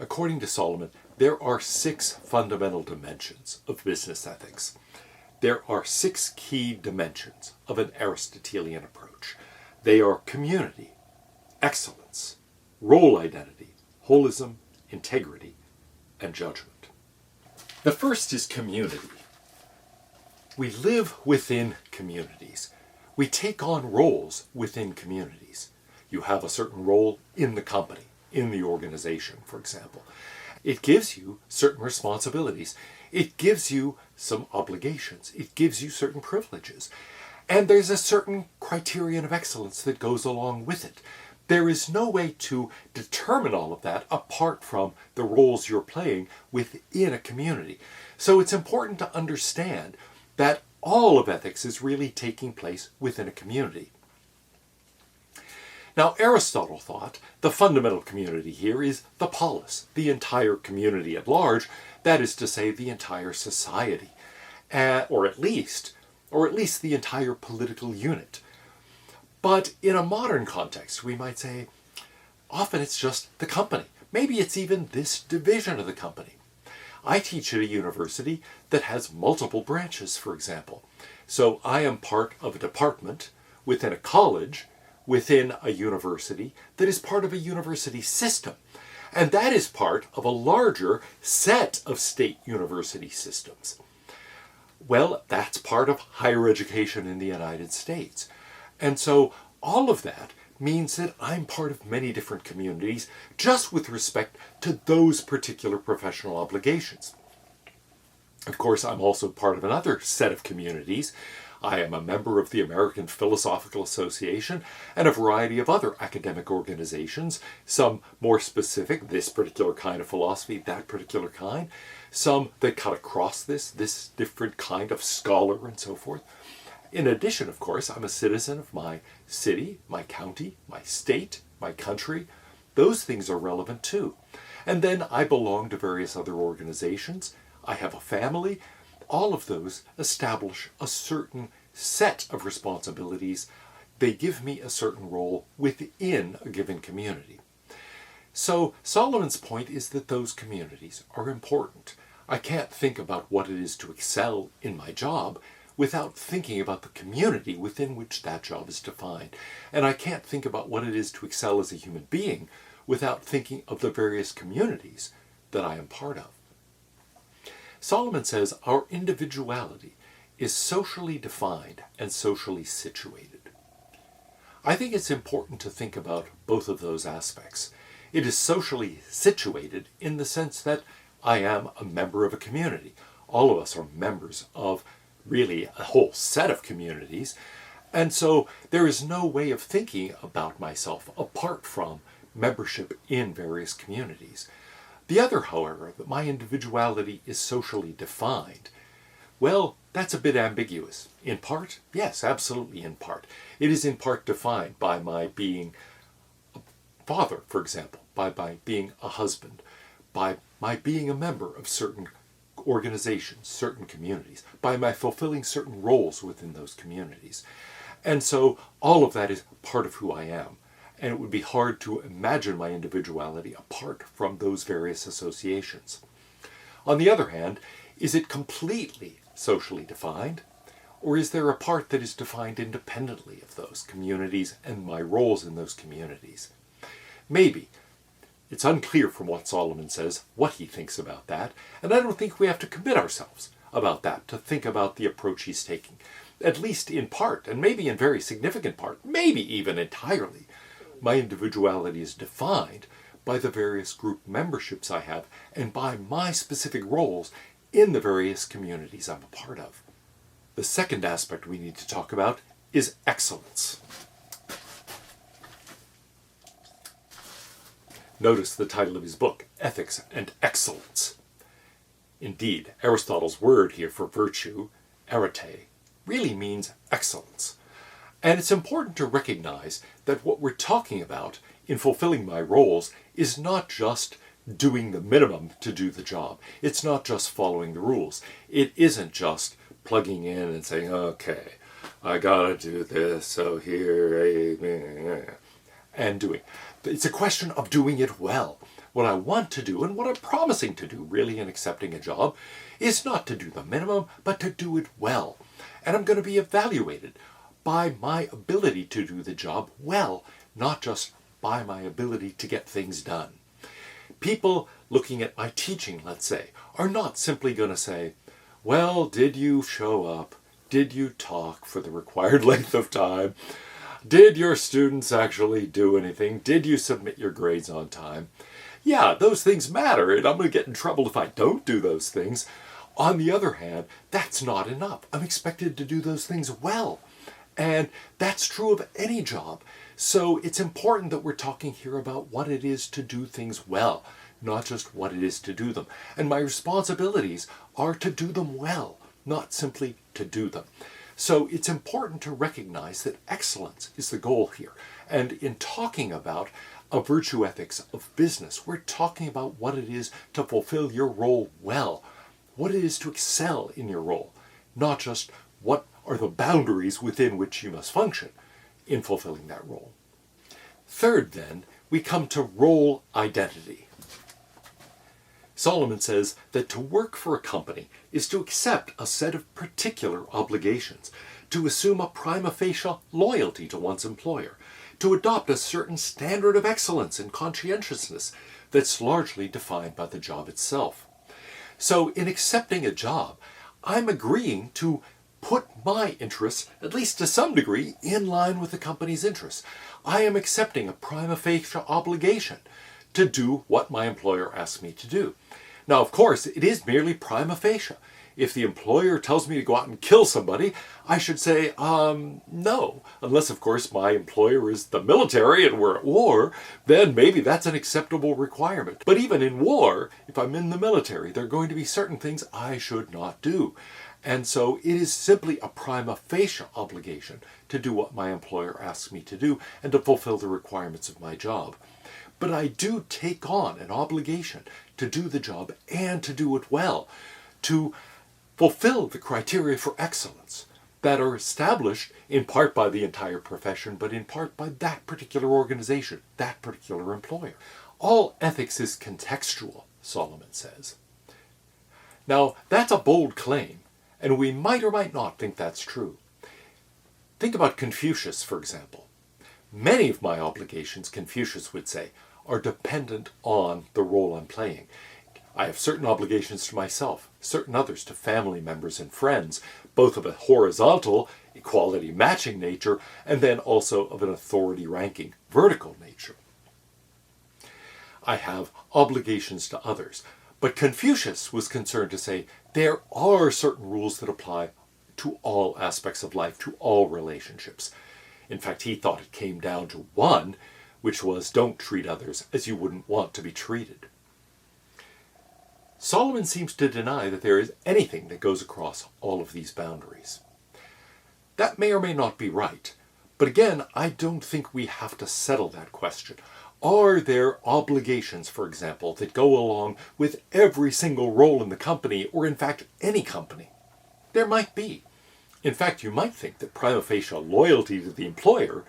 according to Solomon, there are 6 fundamental dimensions of business ethics. There are 6 key dimensions of an Aristotelian approach. They are community, excellence, role identity, holism, integrity, and judgment. The first is community. We live within communities. We take on roles within communities. You have a certain role in the company, in the organization, for example. It gives you certain responsibilities. It gives you some obligations. It gives you certain privileges. And there's a certain criterion of excellence that goes along with it. There is no way to determine all of that apart from the roles you're playing within a community. So it's important to understand that all of ethics is really taking place within a community. Now, Aristotle thought the fundamental community here is the polis, the entire community at large, that is to say, the entire society, or at least the entire political unit. But in a modern context, we might say, often it's just the company. Maybe it's even this division of the company. I teach at a university that has multiple branches, for example. So I am part of a department within a college, within a university, that is part of a university system. And that is part of a larger set of state university systems. Well, that's part of higher education in the United States. And so all of that means that I'm part of many different communities just with respect to those particular professional obligations. Of course, I'm also part of another set of communities. I am a member of the American Philosophical Association and a variety of other academic organizations, some more specific, this particular kind of philosophy, that particular kind, some that cut across this different kind of scholar and so forth. In addition, of course, I'm a citizen of my city, my county, my state, my country. Those things are relevant too. And then I belong to various other organizations. I have a family. All of those establish a certain set of responsibilities. They give me a certain role within a given community. So Solomon's point is that those communities are important. I can't think about what it is to excel in my job without thinking about the community within which that job is defined. And I can't think about what it is to excel as a human being without thinking of the various communities that I am part of. Solomon says our individuality is socially defined and socially situated. I think it's important to think about both of those aspects. It is socially situated in the sense that I am a member of a community. All of us are members of really a whole set of communities, and so there is no way of thinking about myself apart from membership in various communities. The other, however, that my individuality is socially defined, well, that's a bit ambiguous. In part, yes, absolutely in part. It is in part defined by my being a father, for example, by my being a husband, by my being a member of certain organizations, certain communities, by my fulfilling certain roles within those communities. And so all of that is part of who I am. And it would be hard to imagine my individuality apart from those various associations. On the other hand, is it completely socially defined? Or is there a part that is defined independently of those communities and my roles in those communities? Maybe. It's unclear from what Solomon says what he thinks about that, and I don't think we have to commit ourselves about that, to think about the approach he's taking. At least in part, and maybe in very significant part, maybe even entirely, my individuality is defined by the various group memberships I have and by my specific roles in the various communities I'm a part of. The second aspect we need to talk about is excellence. Notice the title of his book, Ethics and Excellence. Indeed, Aristotle's word here for virtue, arete, really means excellence. And it's important to recognize that what we're talking about in fulfilling my roles is not just doing the minimum to do the job. It's not just following the rules. It isn't just plugging in and saying, okay, I gotta do this, so here, and doing. It's a question of doing it well. What I want to do and what I'm promising to do really in accepting a job is not to do the minimum, but to do it well. And I'm going to be evaluated by my ability to do the job well, not just by my ability to get things done. People looking at my teaching, let's say, are not simply going to say, well, did you show up? Did you talk for the required length of time? Did your students actually do anything? Did you submit your grades on time? Yeah, those things matter, and I'm going to get in trouble if I don't do those things. On the other hand, that's not enough. I'm expected to do those things well. And that's true of any job. So it's important that we're talking here about what it is to do things well, not just what it is to do them. And my responsibilities are to do them well, not simply to do them. So it's important to recognize that excellence is the goal here. And in talking about a virtue ethics of business, we're talking about what it is to fulfill your role well, what it is to excel in your role, not just what are the boundaries within which you must function in fulfilling that role. Third, then, we come to role identity. Solomon says that to work for a company is to accept a set of particular obligations, to assume a prima facie loyalty to one's employer, to adopt a certain standard of excellence and conscientiousness that's largely defined by the job itself. So in accepting a job, I'm agreeing to put my interests, at least to some degree, in line with the company's interests. I am accepting a prima facie obligation to do what my employer asks me to do. Now, of course, it is merely prima facie. If the employer tells me to go out and kill somebody, I should say, no. Unless, of course, my employer is the military and we're at war, then maybe that's an acceptable requirement. But even in war, if I'm in the military, there are going to be certain things I should not do. And so it is simply a prima facie obligation to do what my employer asks me to do and to fulfill the requirements of my job. But I do take on an obligation to do the job and to do it well, to fulfill the criteria for excellence that are established in part by the entire profession, but in part by that particular organization, that particular employer. All ethics is contextual, Solomon says. Now, that's a bold claim, and we might or might not think that's true. Think about Confucius, for example. Many of my obligations, Confucius would say, are dependent on the role I'm playing. I have certain obligations to myself, certain others to family members and friends, both of a horizontal, equality matching nature, and then also of an authority ranking, vertical nature. I have obligations to others. But Confucius was concerned to say there are certain rules that apply to all aspects of life, to all relationships. In fact, he thought it came down to one, which was don't treat others as you wouldn't want to be treated. Solomon seems to deny that there is anything that goes across all of these boundaries. That may or may not be right, but again, I don't think we have to settle that question. Are there obligations, for example, that go along with every single role in the company, or in fact any company? There might be. In fact, you might think that prima facie loyalty to the employer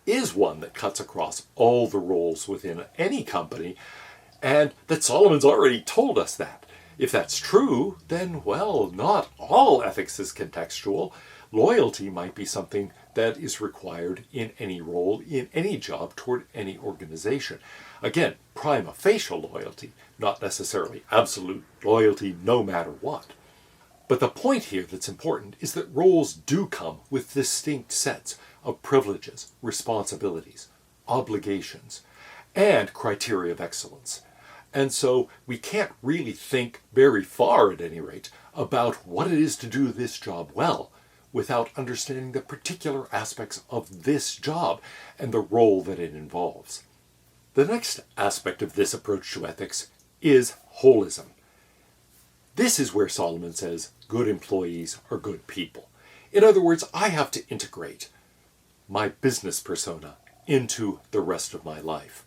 is one that cuts across all the roles within any company, and that Solomon's already told us that. If that's true, then, well, not all ethics is contextual. Loyalty might be something that is required in any role, in any job, toward any organization. Again, prima facie loyalty, not necessarily absolute loyalty no matter what. But the point here that's important is that roles do come with distinct sets of privileges, responsibilities, obligations, and criteria of excellence. And so we can't really think very far, at any rate, about what it is to do this job well without understanding the particular aspects of this job and the role that it involves. The next aspect of this approach to ethics is holism. This is where Solomon says good employees are good people. In other words, I have to integrate my business persona into the rest of my life.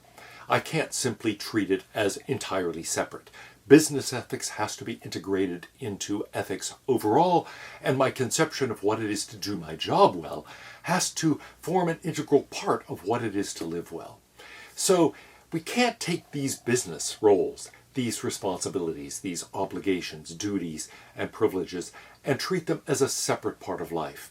I can't simply treat it as entirely separate. Business ethics has to be integrated into ethics overall, and my conception of what it is to do my job well has to form an integral part of what it is to live well. So we can't take these business roles, these responsibilities, these obligations, duties, and privileges, and treat them as a separate part of life.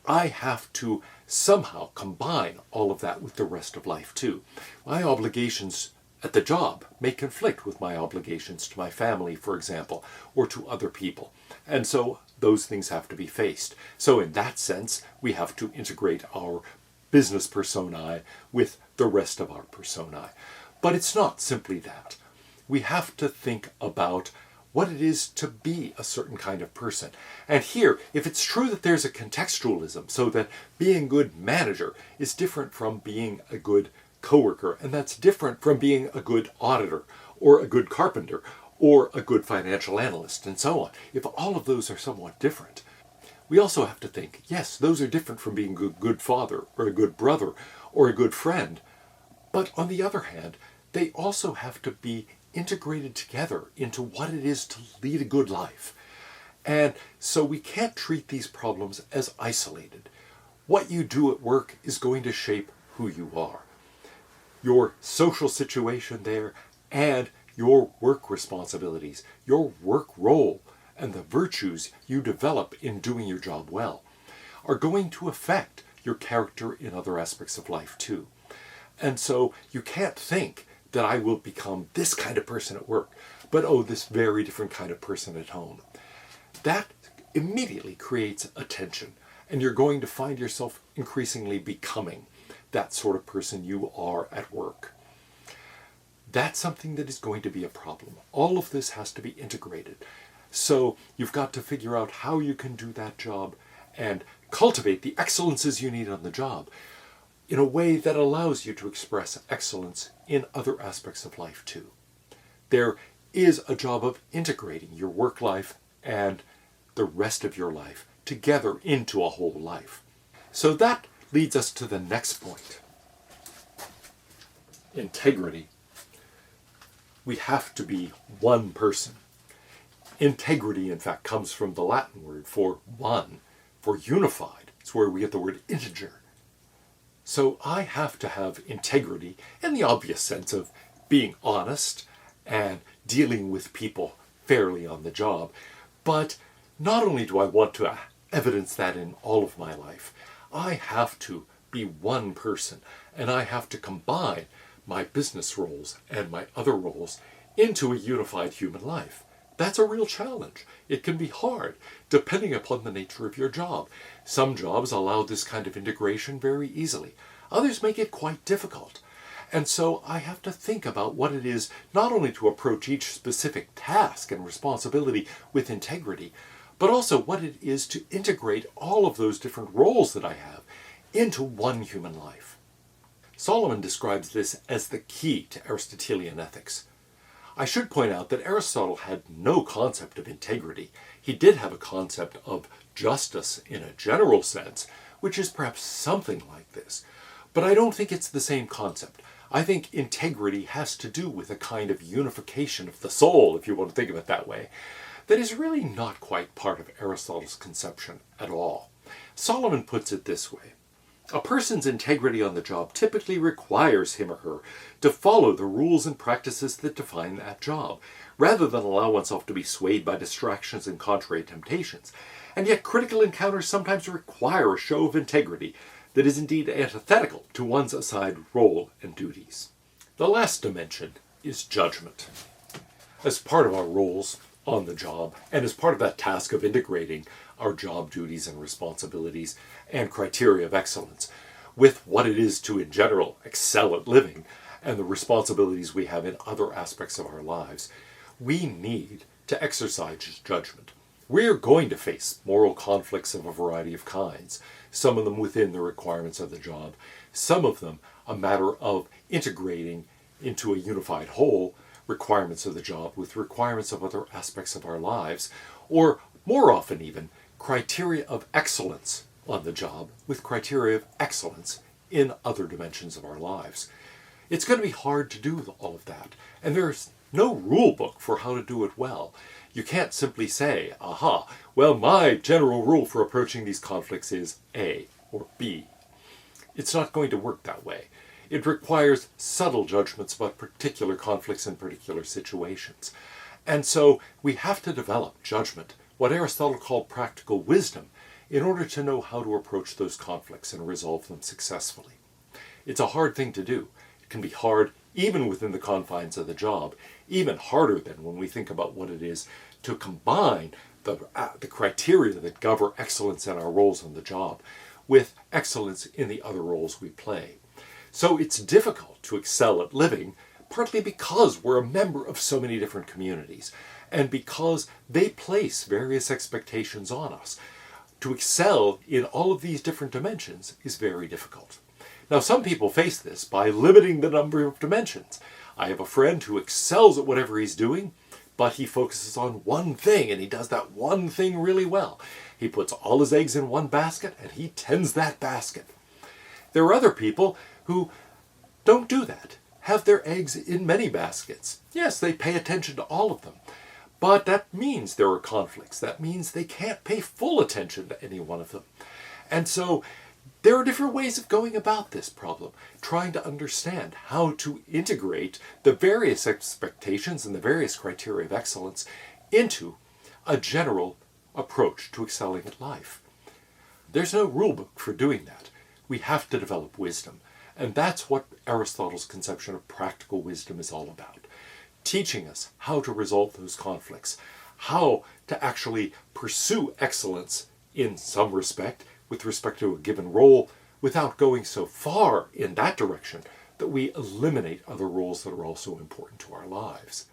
I have to somehow combine all of that with the rest of life too. My obligations at the job may conflict with my obligations to my family, for example, or to other people. And so those things have to be faced. So in that sense, we have to integrate our business personae with the rest of our personae. But it's not simply that. We have to think about what it is to be a certain kind of person. And here, if it's true that there's a contextualism, so that being a good manager is different from being a good coworker, and that's different from being a good auditor, or a good carpenter, or a good financial analyst, and so on. If all of those are somewhat different, we also have to think, yes, those are different from being a good father, or a good brother, or a good friend. But on the other hand, they also have to be integrated together into what it is to lead a good life. And so we can't treat these problems as isolated. What you do at work is going to shape who you are. Your social situation there and your work responsibilities, your work role, and the virtues you develop in doing your job well are going to affect your character in other aspects of life too. And so you can't think that I will become this kind of person at work, but this very different kind of person at home. That immediately creates a tension, and you're going to find yourself increasingly becoming that sort of person you are at work. That's something that is going to be a problem. All of this has to be integrated. So you've got to figure out how you can do that job and cultivate the excellences you need on the job in a way that allows you to express excellence in other aspects of life too. There is a job of integrating your work life and the rest of your life together into a whole life. So that leads us to the next point. Integrity. We have to be one person. Integrity, in fact, comes from the Latin word for one, for unified. It's where we get the word integer. So I have to have integrity in the obvious sense of being honest and dealing with people fairly on the job. But not only do I want to evidence that in all of my life, I have to be one person, and I have to combine my business roles and my other roles into a unified human life. That's a real challenge. It can be hard, depending upon the nature of your job. Some jobs allow this kind of integration very easily. Others make it quite difficult. And so I have to think about what it is not only to approach each specific task and responsibility with integrity, but also what it is to integrate all of those different roles that I have into one human life. Solomon describes this as the key to Aristotelian ethics. I should point out that Aristotle had no concept of integrity. He did have a concept of justice in a general sense, which is perhaps something like this. But I don't think it's the same concept. I think integrity has to do with a kind of unification of the soul, if you want to think of it that way, that is really not quite part of Aristotle's conception at all. Solomon puts it this way. A person's integrity on the job typically requires him or her to follow the rules and practices that define that job, rather than allow oneself to be swayed by distractions and contrary temptations. And yet critical encounters sometimes require a show of integrity that is indeed antithetical to one's assigned role and duties. The last dimension is judgment. As part of our roles on the job, and as part of that task of integrating our job duties and responsibilities and criteria of excellence with what it is to, in general, excel at living and the responsibilities we have in other aspects of our lives, we need to exercise judgment. We're going to face moral conflicts of a variety of kinds, some of them within the requirements of the job, some of them a matter of integrating into a unified whole requirements of the job with requirements of other aspects of our lives, or more often even, criteria of excellence on the job with criteria of excellence in other dimensions of our lives. It's going to be hard to do all of that, and there's no rule book for how to do it well. You can't simply say, well, my general rule for approaching these conflicts is A or B. It's not going to work that way. It requires subtle judgments about particular conflicts in particular situations. And so we have to develop judgment, what Aristotle called practical wisdom, in order to know how to approach those conflicts and resolve them successfully. It's a hard thing to do. It can be hard even within the confines of the job, even harder than when we think about what it is to combine the criteria that govern excellence in our roles on the job with excellence in the other roles we play. So it's difficult to excel at living, partly because we're a member of so many different communities, and because they place various expectations on us. To excel in all of these different dimensions is very difficult. Now, some people face this by limiting the number of dimensions. I have a friend who excels at whatever he's doing, but he focuses on one thing, and he does that one thing really well. He puts all his eggs in one basket, and he tends that basket. There are other people who don't do that, have their eggs in many baskets. Yes, they pay attention to all of them, but that means there are conflicts. That means they can't pay full attention to any one of them. And so there are different ways of going about this problem, trying to understand how to integrate the various expectations and the various criteria of excellence into a general approach to excelling at life. There's no rule book for doing that. We have to develop wisdom. And that's what Aristotle's conception of practical wisdom is all about. Teaching us how to resolve those conflicts, how to actually pursue excellence in some respect, with respect to a given role, without going so far in that direction that we eliminate other roles that are also important to our lives.